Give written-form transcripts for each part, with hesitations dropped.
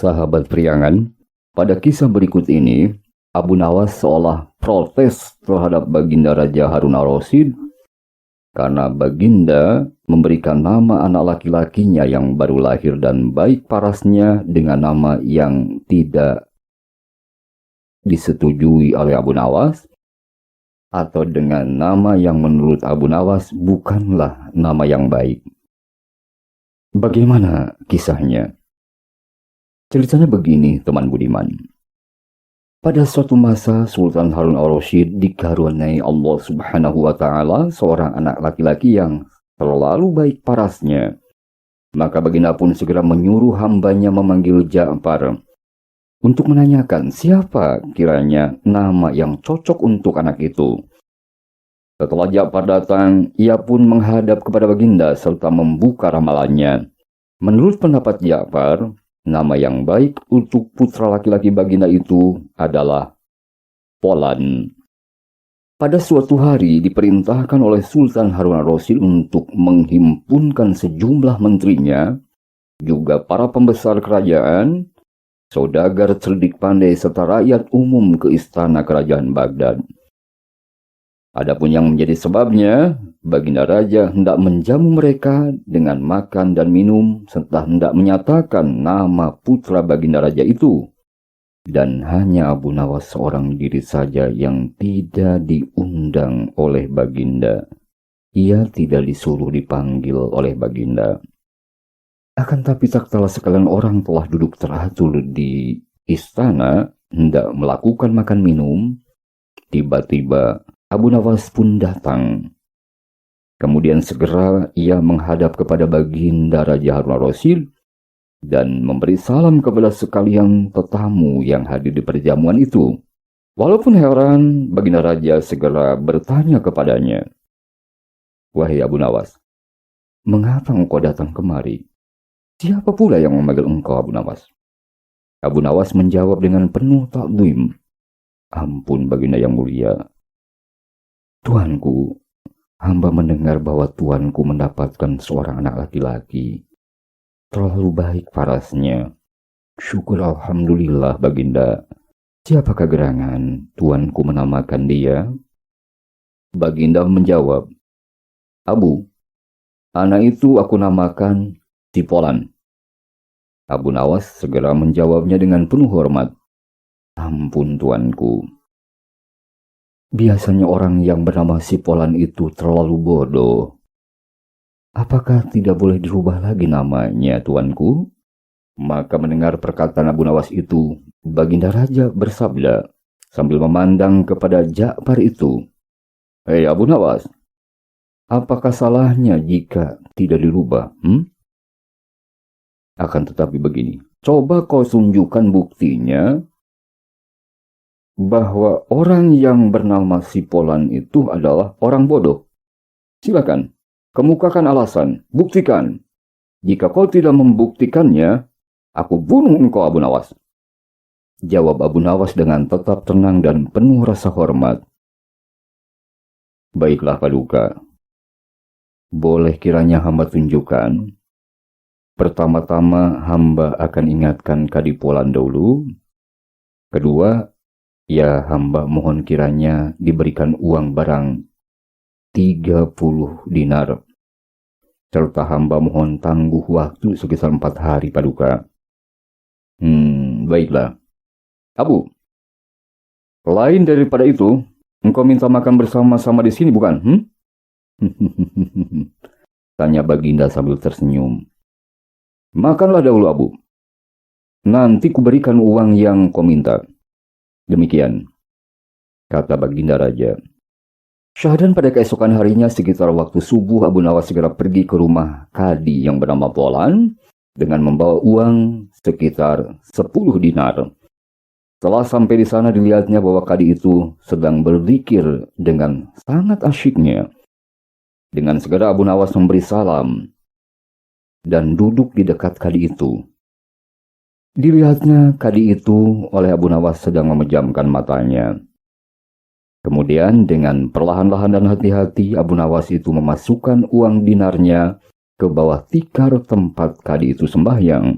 sahabat priangan, pada kisah berikut ini, Abu Nawas seolah protes terhadap Baginda Raja Harun al-Rasyid karena Baginda memberikan nama anak laki-lakinya yang baru lahir dan baik parasnya dengan nama yang tidak disetujui oleh Abu Nawas, atau dengan nama yang menurut Abu Nawas bukanlah nama yang baik. Bagaimana kisahnya? Ceritanya begini, teman budiman. Pada suatu masa, Sultan Harun al-Rasyid dikaruniai Allah Subhanahu wa Ta'ala seorang anak laki-laki yang terlalu baik parasnya. Maka Baginda pun segera menyuruh hambanya memanggil Ja'far untuk menanyakan siapa kiranya nama yang cocok untuk anak itu. Setelah Ja'far datang, ia pun menghadap kepada Baginda serta membuka ramalannya. Menurut pendapat Ja'far, nama yang baik untuk putra laki-laki Baginda itu adalah Polan. Pada suatu hari diperintahkan oleh Sultan Harun al-Rasyid untuk menghimpunkan sejumlah menterinya, juga para pembesar kerajaan, saudagar cerdik pandai serta rakyat umum ke istana kerajaan Baghdad. Adapun yang menjadi sebabnya, Baginda Raja hendak menjamu mereka dengan makan dan minum serta hendak menyatakan nama putra Baginda Raja itu. Dan hanya Abu Nawas seorang diri saja yang tidak diundang oleh Baginda. Ia tidak disuruh dipanggil oleh Baginda. Akan tapi tak kalah sekalian orang telah duduk teratur di istana hendak melakukan makan minum, tiba-tiba Abu Nawas pun datang. Kemudian segera ia menghadap kepada Baginda Raja Harun al-Rasyid dan memberi salam kepada sekalian tetamu yang hadir di perjamuan itu. Walaupun heran, Baginda Raja segera bertanya kepadanya, "Wahai Abu Nawas, mengapa engkau datang kemari? Siapa pula yang memanggil engkau Abu Nawas?" Abu Nawas menjawab dengan penuh takzim, "Ampun Baginda yang mulia. Tuanku, hamba mendengar bahwa tuanku mendapatkan seorang anak laki-laki. Terlalu baik parasnya. Syukur alhamdulillah Baginda. Siapakah gerangan tuanku menamakan dia?" Baginda menjawab, "Abu, anak itu aku namakan si Polan." Abu Nawas segera menjawabnya dengan penuh hormat, "Ampun tuanku. Biasanya orang yang bernama si Polan itu terlalu bodoh. Apakah tidak boleh dirubah lagi namanya, tuanku?" Maka mendengar perkataan Abu Nawas itu, Baginda Raja bersabda sambil memandang kepada Ja'far itu, "Hei Abu Nawas, apakah salahnya jika tidak dirubah? Akan tetapi begini, coba kau tunjukkan buktinya bahwa orang yang bernama si Polan itu adalah orang bodoh. Silakan, kemukakan alasan, buktikan. Jika kau tidak membuktikannya, aku bunuh engkau Abu Nawas." Jawab Abu Nawas dengan tetap tenang dan penuh rasa hormat, "Baiklah Paduka, boleh kiranya hamba tunjukkan. Pertama-tama hamba akan ingatkan Kadi Polan dahulu. Kedua, ya hamba mohon kiranya diberikan uang barang 30 dinar. Serta hamba mohon tangguh waktu sekitar 4 hari Paduka." Baiklah. "Abu, lain daripada itu, engkau minta makan bersama-sama di sini bukan? Tanya Baginda sambil tersenyum. "Makanlah dahulu Abu. Nanti kuberikan uang yang kau minta." "Demikian," kata Baginda Raja. Syahdan pada keesokan harinya sekitar waktu subuh, Abu Nawas segera pergi ke rumah Kadi yang bernama Polan dengan membawa uang sekitar 10 dinar. Setelah sampai di sana dilihatnya bahwa Kadi itu sedang berzikir dengan sangat asyiknya. Dengan segera Abu Nawas memberi salam dan duduk di dekat Kadi itu. Dilihatnya Kadi itu oleh Abu Nawas sedang memejamkan matanya. Kemudian dengan perlahan-lahan dan hati-hati Abu Nawas itu memasukkan uang dinarnya ke bawah tikar tempat Kadi itu sembahyang.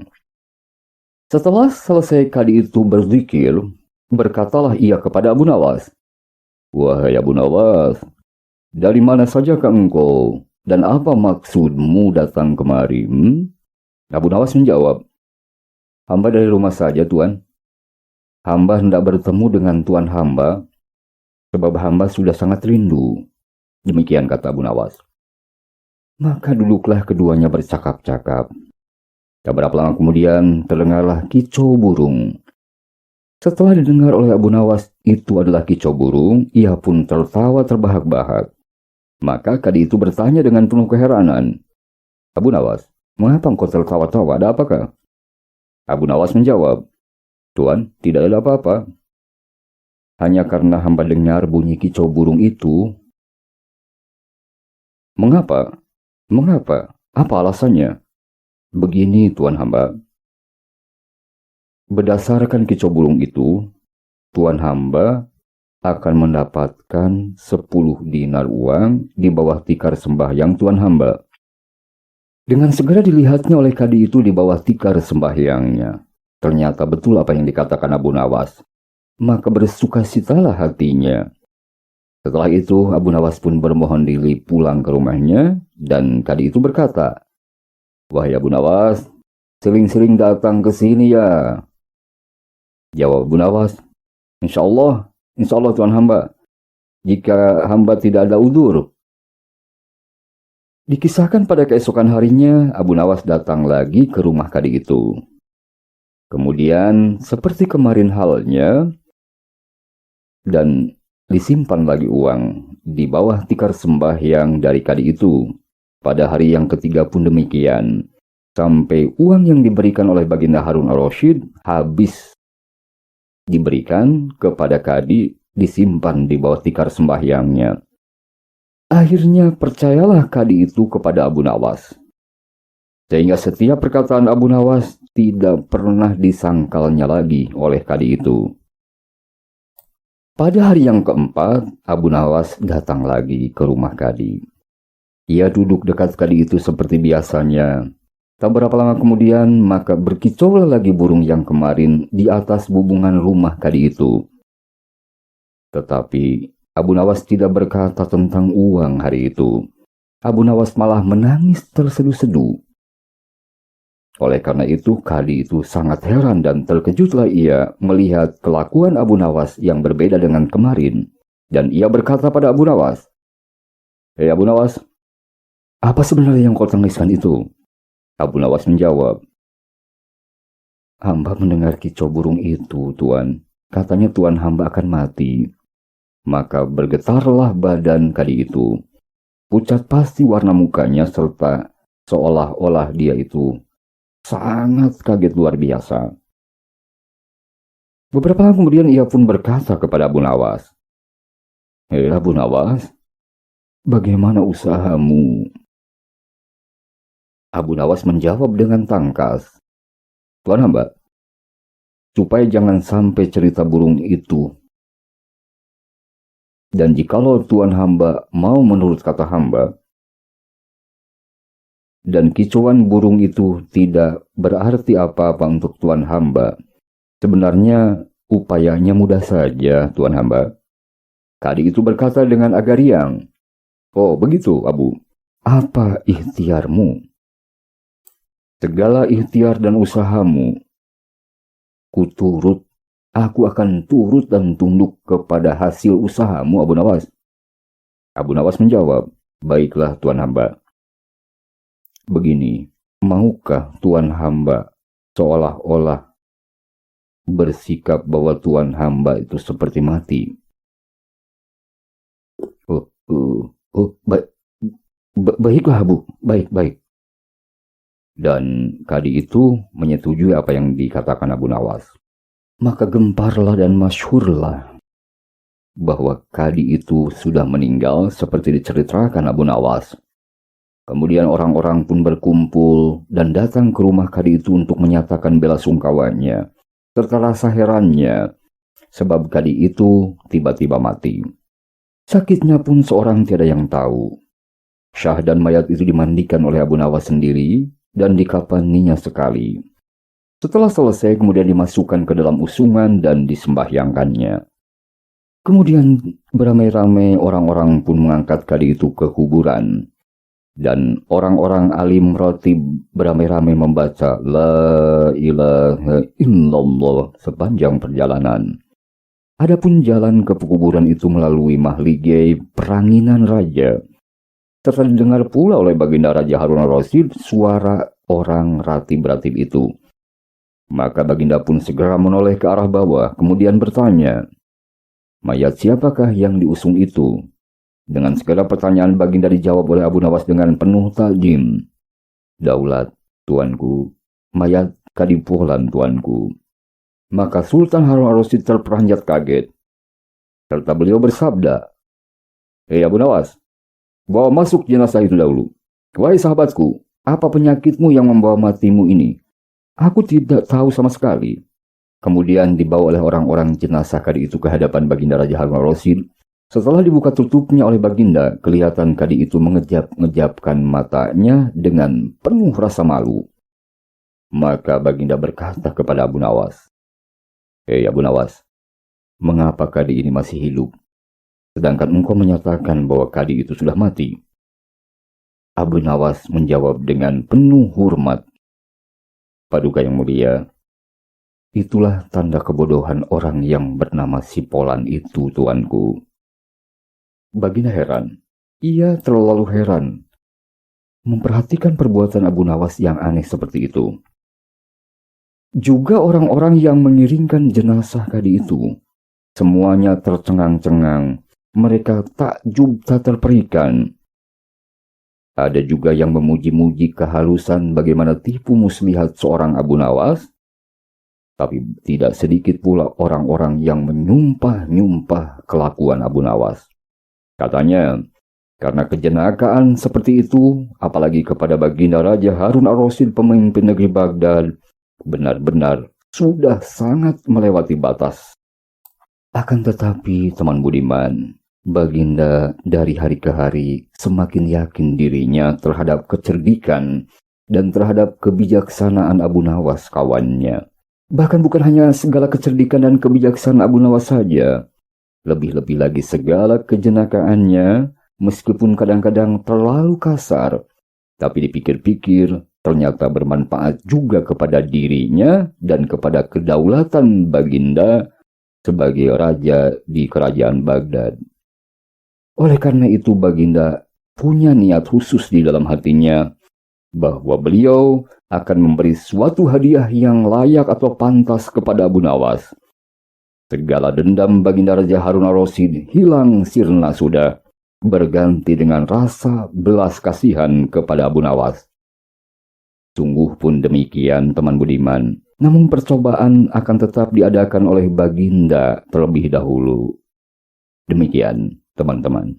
Setelah selesai kadi itu berzikir, berkatalah ia kepada Abu Nawas, "Wahai Abu Nawas, dari mana sajakah engkau dan apa maksudmu datang kemari?" Abu Nawas menjawab, "Hamba dari rumah saja, Tuan. Hamba hendak bertemu dengan Tuan hamba, sebab hamba sudah sangat rindu." Demikian kata Abu Nawas. Maka duduklah keduanya bercakap-cakap. Tak berapa lama kemudian terdengarlah kicau burung. Setelah didengar oleh Abu Nawas itu adalah kicau burung, ia pun tertawa terbahak-bahak. Maka kadi itu bertanya dengan penuh keheranan, "Abu Nawas, mengapa engkau tertawa-tawa? Ada apakah?" Abu Nawas menjawab, "Tuan, tidak ada apa-apa. Hanya karena hamba dengar bunyi kicau burung itu." "Mengapa? Mengapa? Apa alasannya?" "Begini, Tuan hamba. Berdasarkan kicau burung itu, Tuan hamba akan mendapatkan 10 dinar uang di bawah tikar sembahyang Tuan hamba." Dengan segera dilihatnya oleh kadi itu di bawah tikar sembahyangnya. Ternyata betul apa yang dikatakan Abu Nawas. Maka bersukacitalah hatinya. Setelah itu Abu Nawas pun bermohon diri pulang ke rumahnya, dan kadi itu berkata, "Wahai Abu Nawas, sering-sering datang ke sini ya." Jawab Abu Nawas, insya Allah Tuan hamba, jika hamba tidak ada udzur." Dikisahkan pada keesokan harinya, Abu Nawas datang lagi ke rumah kadi itu. Kemudian, seperti kemarin halnya, dan disimpan lagi uang di bawah tikar sembahyang dari kadi itu. Pada hari yang ketiga pun demikian, sampai uang yang diberikan oleh Baginda Harun al-Rasyid habis diberikan kepada kadi, disimpan di bawah tikar sembahyangnya. Akhirnya percayalah kadi itu kepada Abu Nawas, sehingga setiap perkataan Abu Nawas tidak pernah disangkalnya lagi oleh kadi itu. Pada hari yang keempat, Abu Nawas datang lagi ke rumah kadi. Ia duduk dekat kadi itu seperti biasanya. Tak berapa lama kemudian, maka berkicaulah lagi burung yang kemarin di atas bubungan rumah kadi itu. Tetapi Abu Nawas tidak berkata tentang uang hari itu. Abu Nawas malah menangis terseduh-seduh. Oleh karena itu, kadi itu sangat heran dan terkejutlah ia melihat kelakuan Abu Nawas yang berbeda dengan kemarin. Dan ia berkata pada Abu Nawas, "Hei Abu Nawas, apa sebenarnya yang kau tangiskan itu?" Abu Nawas menjawab, "Hamba mendengar kicau burung itu, Tuan. Katanya Tuan hamba akan mati." Maka bergetarlah badan kadi itu. Pucat pasti warna mukanya serta seolah-olah dia itu sangat kaget luar biasa. Beberapa lama kemudian ia pun berkata kepada Abu Nawas, "Hei Abu Nawas, bagaimana usahamu?" Abu Nawas menjawab dengan tangkas, "Tuan hamba, supaya jangan sampai cerita burung itu. Dan jikalau Tuan hamba mau menurut kata hamba, dan kicauan burung itu tidak berarti apa-apa untuk Tuan hamba, sebenarnya upayanya mudah saja, Tuan hamba." Kadi itu berkata dengan agak riang, "Oh begitu, Abu. Apa ikhtiarmu?" "Segala ikhtiar dan usahamu, kuturut. Aku akan turut dan tunduk kepada hasil usahamu, Abu Nawas." Abu Nawas menjawab, "Baiklah Tuan hamba. Begini, maukah Tuan hamba seolah-olah bersikap bahwa Tuan hamba itu seperti mati?" Baiklah Abu, baik. Dan kadi itu menyetujui apa yang dikatakan Abu Nawas. Maka gemparlah dan masyhurlah bahwa kadi itu sudah meninggal seperti diceritakan Abu Nawas. Kemudian orang-orang pun berkumpul dan datang ke rumah kadi itu untuk menyatakan bela sungkawanya serta rasa herannya sebab kadi itu tiba-tiba mati. Sakitnya pun seorang tiada yang tahu. Syah dan mayat itu dimandikan oleh Abu Nawas sendiri dan dikafaninya sekali. Setelah selesai kemudian dimasukkan ke dalam usungan dan disembahyangkannya. Kemudian beramai-ramai orang-orang pun mengangkat kadi itu ke kuburan. Dan orang-orang alim ratib beramai-ramai membaca La ilaha illallah sepanjang perjalanan. Adapun jalan ke kuburan itu melalui mahligai peranginan raja. Serta didengar pula oleh baginda Raja Harun al-Rasyid suara orang ratib-ratib itu. Maka baginda pun segera menoleh ke arah bawah, kemudian bertanya, mayat siapakah yang diusung itu? Dengan segala pertanyaan baginda dijawab oleh Abu Nawas dengan penuh takjim. Daulat, tuanku, mayat kadipulan tuanku. Maka Sultan Harun al-Rasyid terperanjat kaget. Serta beliau bersabda, hei Abu Nawas, bawa masuk jenazah itu dahulu. Wahai sahabatku, apa penyakitmu yang membawa matimu ini? Aku tidak tahu sama sekali. Kemudian dibawa oleh orang-orang jenazah kadi itu ke hadapan baginda Raja Harun al-Rasyid. Setelah dibuka tutupnya oleh baginda, kelihatan kadi itu mengejap-ngejapkan matanya dengan penuh rasa malu. Maka baginda berkata kepada Abu Nawas, hei Abu Nawas, mengapa kadi ini masih hidup? Sedangkan engkau menyatakan bahwa kadi itu sudah mati. Abu Nawas menjawab dengan penuh hormat, Paduka yang mulia, itulah tanda kebodohan orang yang bernama Sipolan itu, tuanku. Baginda heran. Ia terlalu heran memperhatikan perbuatan Abu Nawas yang aneh seperti itu. Juga orang-orang yang mengiringkan jenazah kadi itu, semuanya tercengang-cengang. Mereka takjub tak terperikan. Ada juga yang memuji-muji kehalusan bagaimana tipu muslihat seorang Abu Nawas. Tapi tidak sedikit pula orang-orang yang menyumpah-nyumpah kelakuan Abu Nawas. Katanya, karena kejenakaan seperti itu, apalagi kepada baginda Raja Harun al-Rasyid pemimpin negeri Baghdad, benar-benar sudah sangat melewati batas. Akan tetapi, teman budiman, baginda dari hari ke hari semakin yakin dirinya terhadap kecerdikan dan terhadap kebijaksanaan Abu Nawas kawannya. Bahkan bukan hanya segala kecerdikan dan kebijaksanaan Abu Nawas saja, lebih-lebih lagi segala kejenakaannya, meskipun kadang-kadang terlalu kasar, tapi dipikir-pikir ternyata bermanfaat juga kepada dirinya dan kepada kedaulatan baginda sebagai raja di kerajaan Baghdad. Oleh karena itu baginda punya niat khusus di dalam hatinya bahwa beliau akan memberi suatu hadiah yang layak atau pantas kepada Abu Nawas. Segala dendam baginda Raja Harun al-Rasyid hilang sirna sudah, berganti dengan rasa belas kasihan kepada Abu Nawas. Sungguh pun demikian teman budiman, namun percobaan akan tetap diadakan oleh baginda terlebih dahulu. Demikian teman-teman.